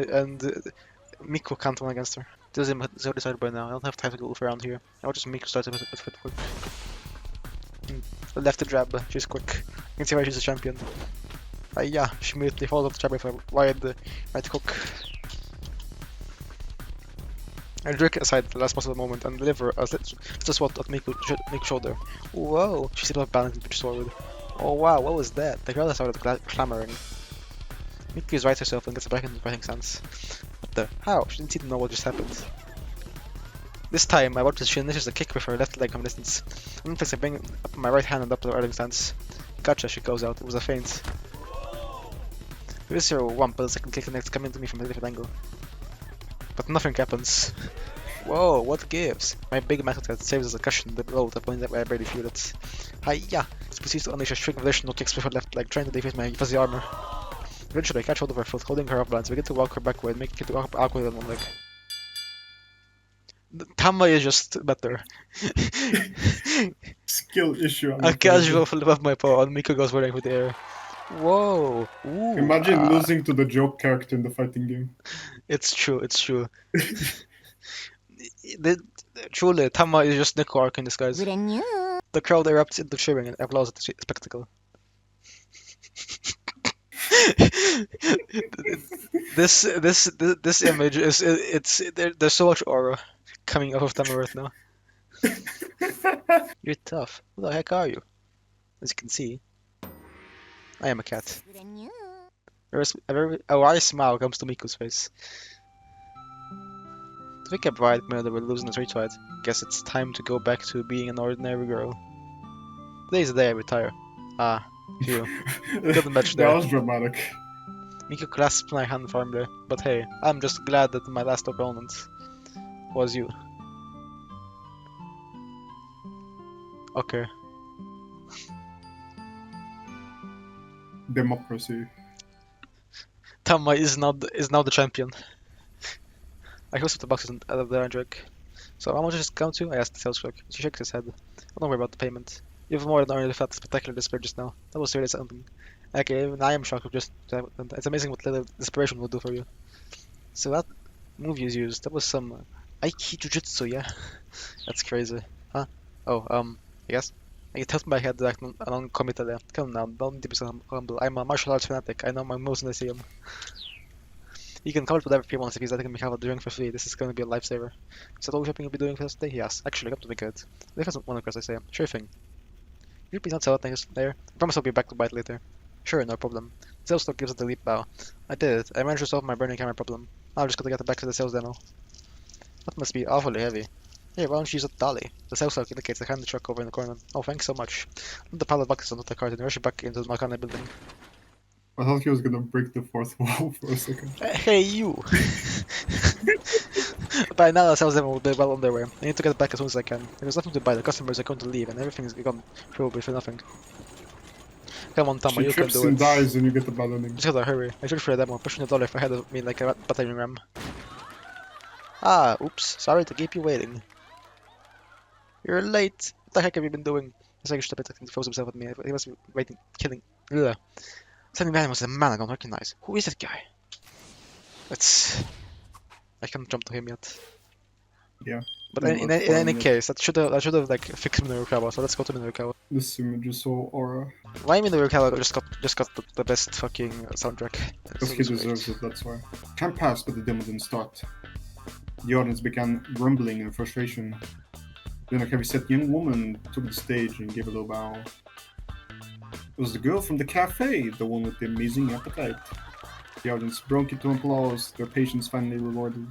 Miku can't run against her. This is so decided by now. I don't have time to go around here. I'll just Miku starts with quick. The left jab, she's quick. You can see why she's a champion. Yeah, she immediately follows up the jab with a wide right hook. I jerk aside the last possible moment and deliver a swat at Miku's shoulder. Whoa! She seemed to balance it forward. Oh wow, what was that? The crowd started clamoring. Miku rights herself and gets back into the fighting stance. What the? How? She didn't seem to know what just happened. This time, I watched as she initiates a kick with her left leg from distance. I'm I bring up my right hand and up to the fighting stance. Gotcha, she goes out. It was a feint. Here's her wump, but the second kick connects coming to me from a different angle. But nothing happens. Whoa, what gives? My big metal cat saves as a cushion the blow at the point that I barely feel it. Hiya! She proceeds to unleash a string of additional kicks with her left leg, trying to defeat my fuzzy armor. Eventually, I catch hold of her foot, holding her off balance. We get to walk her backward, making it awkward on one leg. Tama is just better. Skill issue. A casual flip of my paw, and Miku goes running through the air. Whoa! Ooh, Imagine losing to the joke character in the fighting game. It's true. Truly, Tama is just Nico Arc in disguise. buranyuu. The crowd erupts into cheering and applause at the spectacle. This image is there's so much aura coming off of Tama right now. You're tough. Who the heck are you? As you can see, I am a cat. buranyuu. A wide smile comes to Miku's face. To think a bride murder will lose in a street fight. Guess it's time to go back to being an ordinary girl. Today's the day I retire. Ah, phew. Good match there. That was dramatic. Miku clasps my hand firmly, but hey, I'm just glad that my last opponent was you. Okay. Democracy. Tama is now the champion. I hosted the boxes out of there and drink. So how much does it come to? I asked the sales clerk. She shakes his head. Don't worry about the payment. You have more than already felt spectacular despair just now. That was really something. Okay, even I am shocked with just that. It's amazing what little desperation will do for you. So that move you used, that was some Aiki Jujutsu, yeah? That's crazy. Huh? Oh, I guess. I told my head that I'm non-committed there. Come now, don't be so humble. I'm a martial arts fanatic. I know my moves when I see them. You can call it whatever you want if he's letting me have a drink for free. This is going to be a lifesaver. Is that all shopping you'll be doing for us today? Yes. Actually, come to think of it. If doesn't want to cross, I say. Sure thing. You'll be not sell things there. I promise I'll be back to buy it later. Sure, no problem. The sales clerk gives it a leap bow. I did it. I managed to solve my burning camera problem. Now I'm just going to get it back to the sales demo. That must be awfully heavy. Here, why don't you use a dolly? The sales clerk indicates the hand truck over in the corner. Oh, thanks so much. Let the pile of boxes onto the cart and rush it back into the Makane building. I thought he was gonna break the fourth wall for a second. Hey, you! By now, the sales demo will be well on their way. I need to get back as soon as I can. There's nothing to buy, the customers are going to leave, and everything is gone probably for nothing. Come on, Tama, She you can trips do and it. dies and you get the balloning. Just gotta hurry. I should for a demo. Pushing $1 if I had like a battering ram. Ah, oops. Sorry to keep you waiting. You're late. What the heck have you been doing? It's like stupid to throws himself at me. He must be waiting, killing. Ugh. Standing behind him was a man I don't recognize. Who is that guy? I can't jump to him yet. Yeah. But No, in that's any fine, case, that should have like fixed Minorikawa. So let's go to Minorikawa. This image is so aura. Why Minorikawa just got the best fucking soundtrack? Because So he it's great. deserves it, that's why. Time passed, but the demo didn't start. The audience began grumbling in frustration. Then a heavy-set young woman took the stage and gave a low bow. It was the girl from the cafe, the one with the amazing appetite. The audience broke into applause, their patience finally rewarded.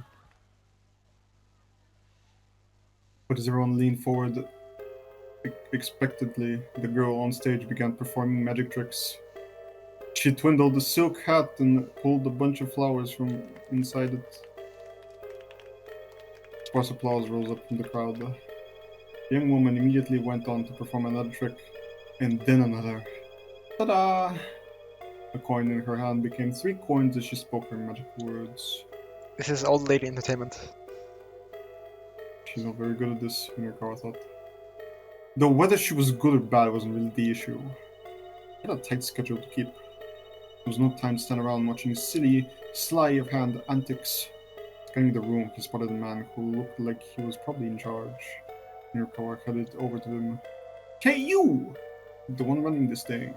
But as everyone leaned forward expectantly, the girl on stage began performing magic tricks. She twindled a silk hat and pulled a bunch of flowers from inside it. Sparse applause rose up from the crowd. The young woman immediately went on to perform another trick, and then another. Ta-da! A coin in her hand became 3 coins as she spoke her magic words. This is old lady entertainment. She's not very good at this, Minerkawa thought. Though whether she was good or bad wasn't really the issue. She had a tight schedule to keep. There was no time to stand around watching silly, sleight-of-hand antics. Scanning the room, he spotted a man who looked like he was probably in charge. Minerkawa headed over to him. Hey, you! The one running this thing.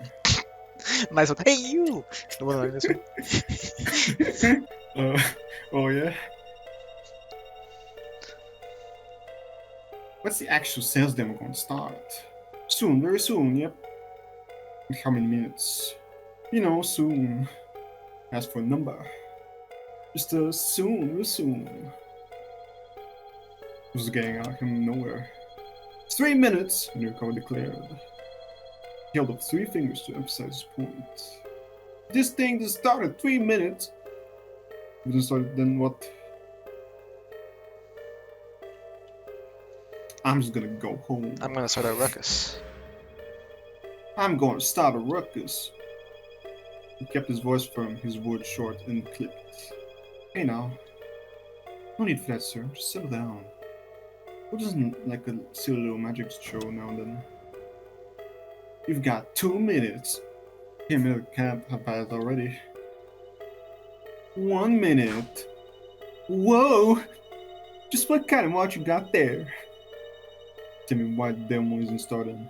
Nice one. Hey, you! The one like this one. Oh yeah? What's the actual sales demo going to start? Soon, very soon, yep. In how many minutes? You know, soon. Ask for a number. Just soon, real soon. This was getting out of nowhere. 3 minutes, Minerkawa declared. He held up 3 fingers to emphasize his point. This thing just started 3 minutes. If it didn't start, then what? I'm just gonna go home. I'm gonna start a ruckus. I'm gonna start a ruckus. He kept his voice firm, his words short and clipped. Hey now. No need for that, sir. Just settle down. Who doesn't like a silly little magic show now and then? You've got 2 minutes. Him and the camp have passed already. 1 minute. Whoa! Just what kind of watch you got there? Tell me why the demo isn't starting.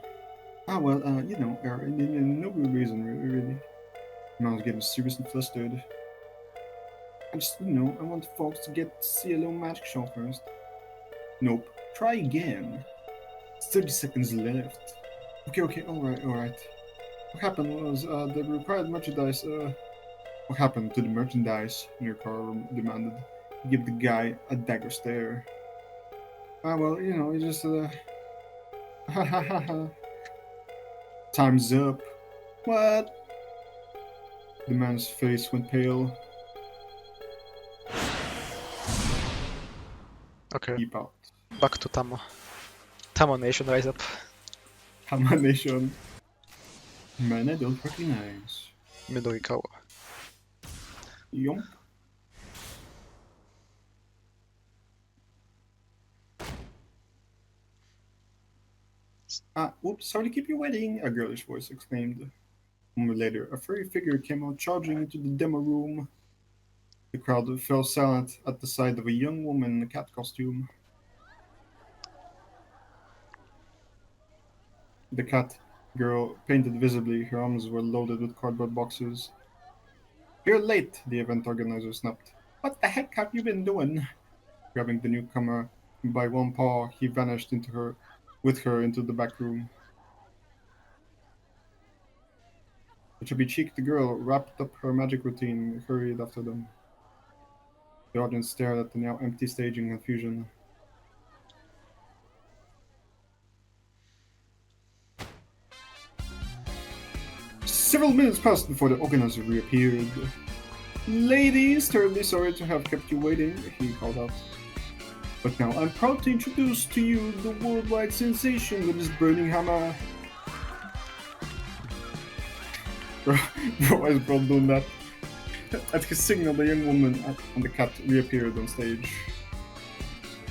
Ah, well, you know, no real reason, really. I was getting serious and flustered. I just, you know, I want folks to get to see a little magic show first. Nope. Try again. 30 seconds left. Okay, alright. What happened was, the required merchandise, What happened to the merchandise? Minerkawa demanded. He gave the guy a dagger stare. Ah, well, you know, he just, ha ha ha ha. Time's up. What? The man's face went pale. Okay, Keep out. back to Tamo. Tamo Nation, rise up. Hama Nation. Man, I don't recognize. Minorikawa. Yomp. Whoops, sorry to keep you waiting, a girlish voice exclaimed. A moment later, a furry figure came out charging into the demo room. The crowd fell silent at the sight of a young woman in a cat costume. The cat girl painted visibly, her arms were loaded with cardboard boxes. You're late, the event organizer snapped. What the heck have you been doing? Grabbing the newcomer by one paw, he vanished with her into the back room. The chubby-cheeked girl wrapped up her magic routine and hurried after them. The audience stared at the now empty stage in confusion. Several minutes passed before the organizer reappeared. Ladies, terribly sorry to have kept you waiting, he called out. But now I'm proud to introduce to you the worldwide sensation that is Burning Hammer. Bro, why is bro doing that? At his signal, the young woman and the cat reappeared on stage.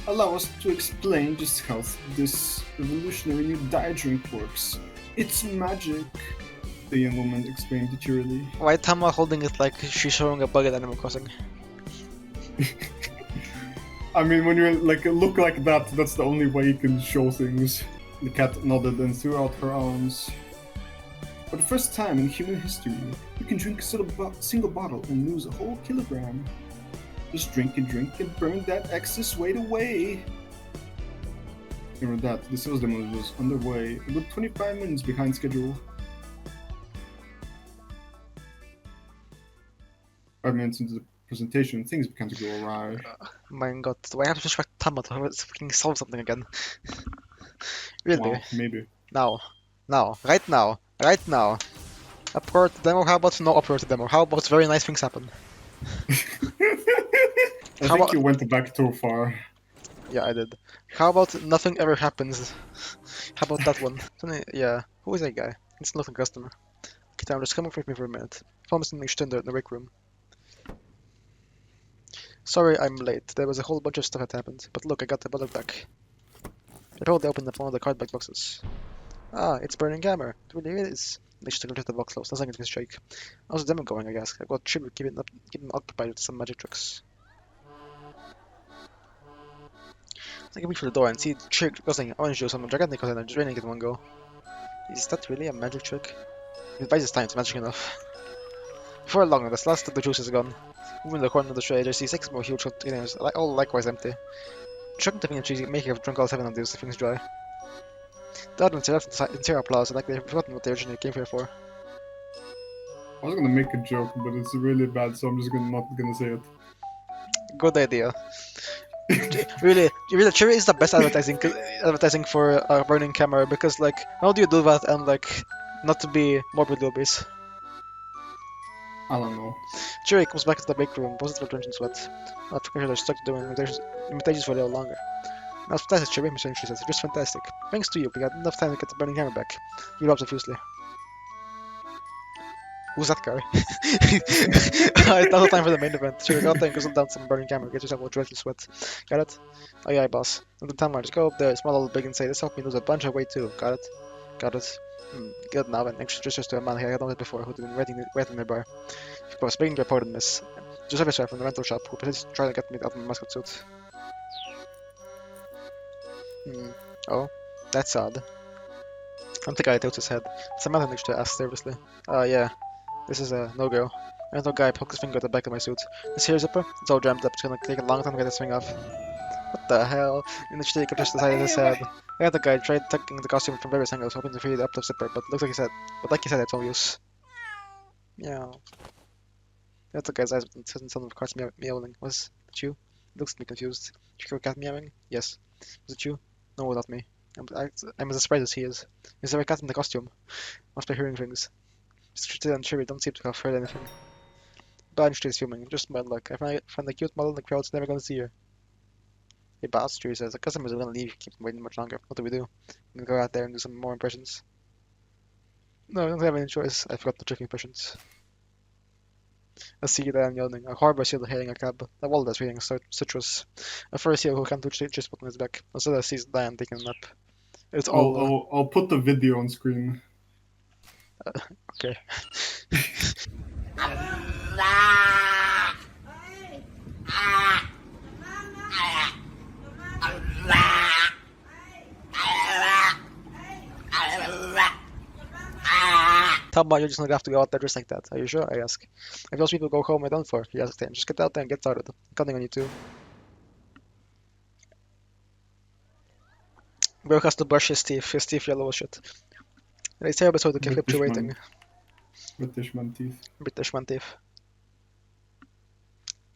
Allow us to explain just how this revolutionary new diet drink works. It's magic, the young woman explained cheerily. Why is Tama holding it like she's showing a bug at Animal Crossing? I mean, when you look like that, that's the only way you can show things. The cat nodded and threw out her arms. For the first time in human history, you can drink a single bottle and lose a whole kilogram. Just drink and burn that excess weight away. Remember that, the sales demo was underway, a good 25 minutes behind schedule. 5 minutes into the presentation, things began to go awry. My god, do I have to distract Tama to fucking solve something again? Really? Wow, maybe. Now. Right now. Upload the demo, how about no upload the demo? How about very nice things happen? I think you went back too far. Yeah, I did. How about nothing ever happens? How about that one? Yeah, who is that guy? It's not a customer. Okay, Tom, just come with me for a minute. Promise me in the rec room. Sorry I'm late. There was a whole bunch of stuff that happened. But look, I got the bottle back. I probably opened up one of the cardback boxes. Ah, it's Burning Hammer. It really is. They should have left the box closed. That's not going to shake. How's the demo going, I guess? I got Chibu keep him occupied with some magic tricks. I can reach for the door and see trick causing orange juice on a gigantic container just raining in one go. Is that really a magic trick? It buys his time, it's magic enough. Before long, the last of the juice is gone. Moving the corner of the tray, I see 6 more huge containers, all likewise empty. Chucking the thing and cheesy, making have drunk all 7 of these, the thing's dry. The audience left in sincere applause, like they've forgotten what they originally came here for. I was gonna make a joke, but it's really bad, so I'm just not gonna say it. Good idea. really, Cherry is the best advertising for Burning Camera because, like, how do you do that and, like, not to be morbidly obese? I don't know. Cherry comes back to the break room, positive attention sweat. I think they're stuck to doing imitations for a little longer. That's fantastic, Cherry, she says. Just fantastic. Thanks to you, we got enough time to get the Burning Hammer back. He rubs profusely. Who's that guy? It's not the time for the main event. Sure, go out there and guzzle down some Burning Hammer. Get yourself a dreadful sweat. Got it? Oh yeah, boss. And the timer, just go up there, small little big and say, this helped me lose a bunch of weight too. Got it? Got it. Good now, and just to a man here I had known it before who'd been waiting nearby. Of course, begging your pardon, miss. Giuseppe sir from the rental shop who persisted trying to get me out of my mascot suit. Oh, that's odd. I'm the guy that tilts his head. It's a man who to ask nervously. Yeah. This is a no-go. A little guy poked his finger at the back of my suit. This here zipper? It's all jammed up. It's gonna take a long time to get this thing off. What the hell? And the Jacob just decided his head. The other guy tried tucking the costume from various angles, hoping to free up the zipper, but looks like he said, it's no use. Meow. The other guy's eyes didn't sound of cats meowing. Was it you? He looks at me confused. Did you hear a cat meowing? Yes. Was it you? No, not me. I'm as surprised as he is. Is there a cat in the costume? Must be hearing things. Mr. and Cherry don't seem to have heard anything. Blanche is fuming. Just bad luck. I find a cute model in the crowd's never gonna see her. Hey boss, Cherry says. The customers are gonna leave. Keep them waiting much longer. What do we do? I'm gonna go out there and do some more impressions. No, I don't have any choice. I forgot the tricky impressions. I see Diane yawning. A harbor seal hailing a cab. A walrus reading citrus. A fur seal who can't reach just put on his back. Azula sees Diane taking a nap. It's all. I'll put the video on screen. Okay. Tamba, you're just not gonna have to go out there just like that. Are you sure? I ask. If those people go home, we're done for. He asks. Just get out there and get started. I'm counting on you too. Broke has to brush his teeth yellow as shit. It's terrible so to keep fluctuating. British man teeth. British man teeth.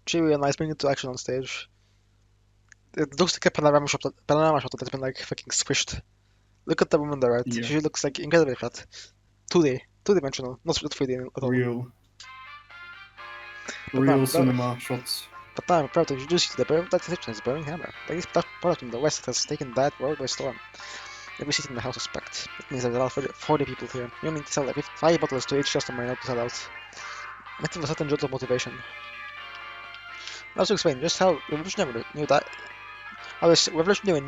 Chewie and I bring it to action on stage. It looks like a panorama shot that's been like fucking squished. Look at the woman there, right? Yeah. She looks like incredibly fat. 2D. 2-dimensional. Not 3D at all. Real cinema shots. But now I'm proud to introduce you to the bird that is Burning Hammer. The biggest product in the West that has taken that world by storm. Every seat in the house is packed. That means there's about 40 people here. You only need to sell 5 bottles to each customer in order to sell out. It with a certain jolt of motivation. I'll also explain just how revolutionary new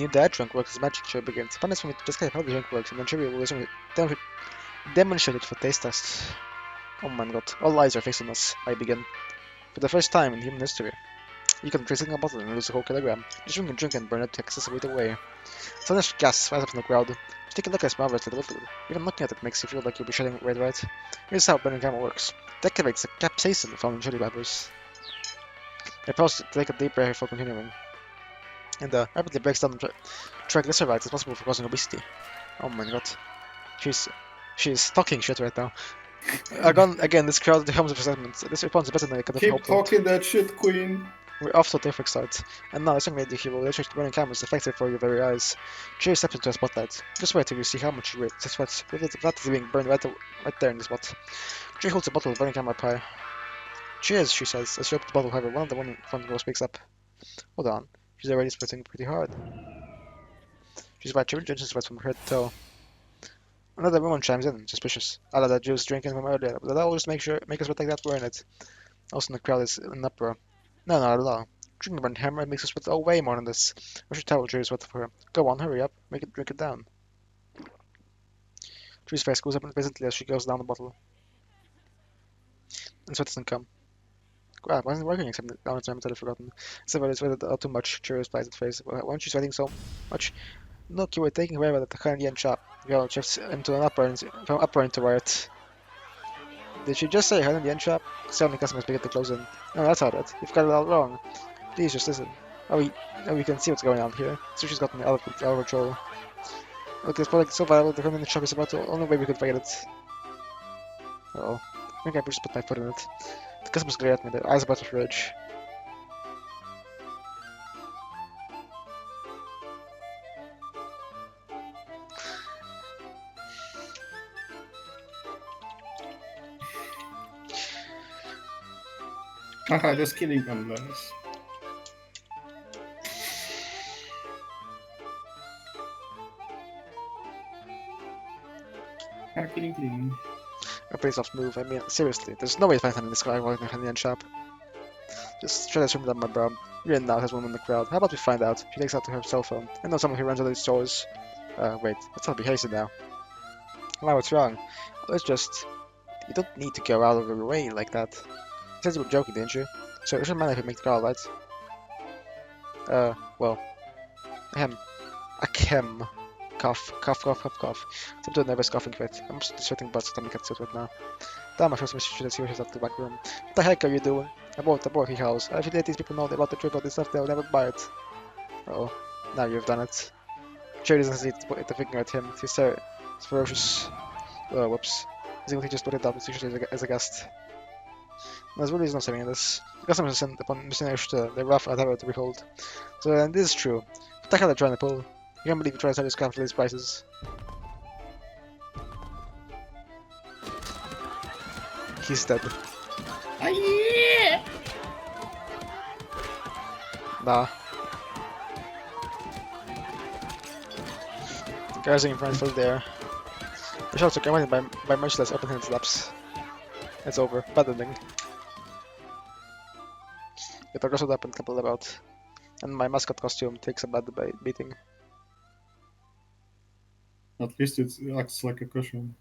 diet drink works as magic show begins. Upon this, we just get how the drink works, and then Cheerio will demonstrate it for taste tests. Oh my god, all eyes are fixed on us. I begin. For the first time in human history, you can drink a bottle and lose a whole kilogram. Just drink and burn it to excess weight away. Sudden gas rises up from the crowd. Just take a look at smell to the little. Even looking at it makes you feel like you'll be shedding right. Here's how burning camera works. It activates the capsaicin found in chili peppers. I pause to take a deep breath before continuing. And rapidly breaks down the triglycerides as possible for causing obesity. Oh my god. She's talking shit right now. Again, this crowd becomes a resentment. This response is better than I could have Keep hoped. talking that shit, queen. We're off to a terrific start. And now, let's make the hero. Let's the burning cameras effective for your very eyes. Cheers steps into a spotlight. Just wait till you see how much you sweat. That is being burned right there in the spot. Cheers holds a bottle of burning camera pie. Cheers, she says, as she opens the bottle. However, one of the women in front row speaks up. Hold on, she's already sweating pretty hard. She's about 2 inches sweat from head to toe. Another woman chimes in, suspicious. Ala that juice drinking from earlier, but that'll just make us sweat like that, weren't it? Also, the crowd is in uproar. No, not at all. Drinking the burnt hammer makes us sweat way more than this. I should tell Jerry's sweat for her. Go on, hurry up. Drink it down. Jerry's face goes up impatiently as she goes down the bottle. And sweat doesn't come. Crap, why isn't it working except down its entirely forgotten? Except I sweated too much. Jerry's replies face. Why aren't you sweating so much? Look, you were taking away at the Canadian shop. Girl shifts into an from upper into right. Did she just say Canadian shop? Suddenly customers begin to close in. No, that's not it. You've got it all wrong. Please just listen. Oh, we can see what's going on here. So she's gotten out of control. Look, this product is so valuable, the Canadian shop is about the only way we could get it. Uh-oh. I think I just put my foot in it. The customers glare at me, their eyes about to rage. Haha, just kidding, unless. Kidding. A pretty soft move, I mean, seriously, there's no way to find something in this guy working in a Canadian shop. Just try to assume that my bro. Written out has one in the crowd. How about we find out? She takes out her cell phone. I know someone who runs out of these stores. Wait, let's not be hasty now. Wow, what's wrong? Well, it's just... You don't need to go out of your way like that. You said you were joking, didn't you? So it shouldn't matter if you make the call, right? Well... Ahem. Ahem. Cough. Some sort of nervous coughing fit. I'm just sweating butts to make it suit right now. Damn, I first wish you should see at the back room. What the heck are you doing? Abort, he howls. If you let these people know about the trip or this stuff, they'll never buy it. Uh-oh. Now you've done it. Cherry doesn't see the finger at him. He's ferocious. Oh, whoops. He just put it up, usually as a guest. There's really no saving in this. The customers are sent upon misinformation. They're rough and harder to behold. So, and this is true. What the hell are they trying to pull? You can't believe you try to sell this crap for these prices. He's dead. Yeah. Nah. The guys in front was there. The shots are commanded by merciless open hand slaps. It's over. Bad ending. Get aggressive up and couple about. And my mascot costume takes a bad beating. At least it acts like a cushion.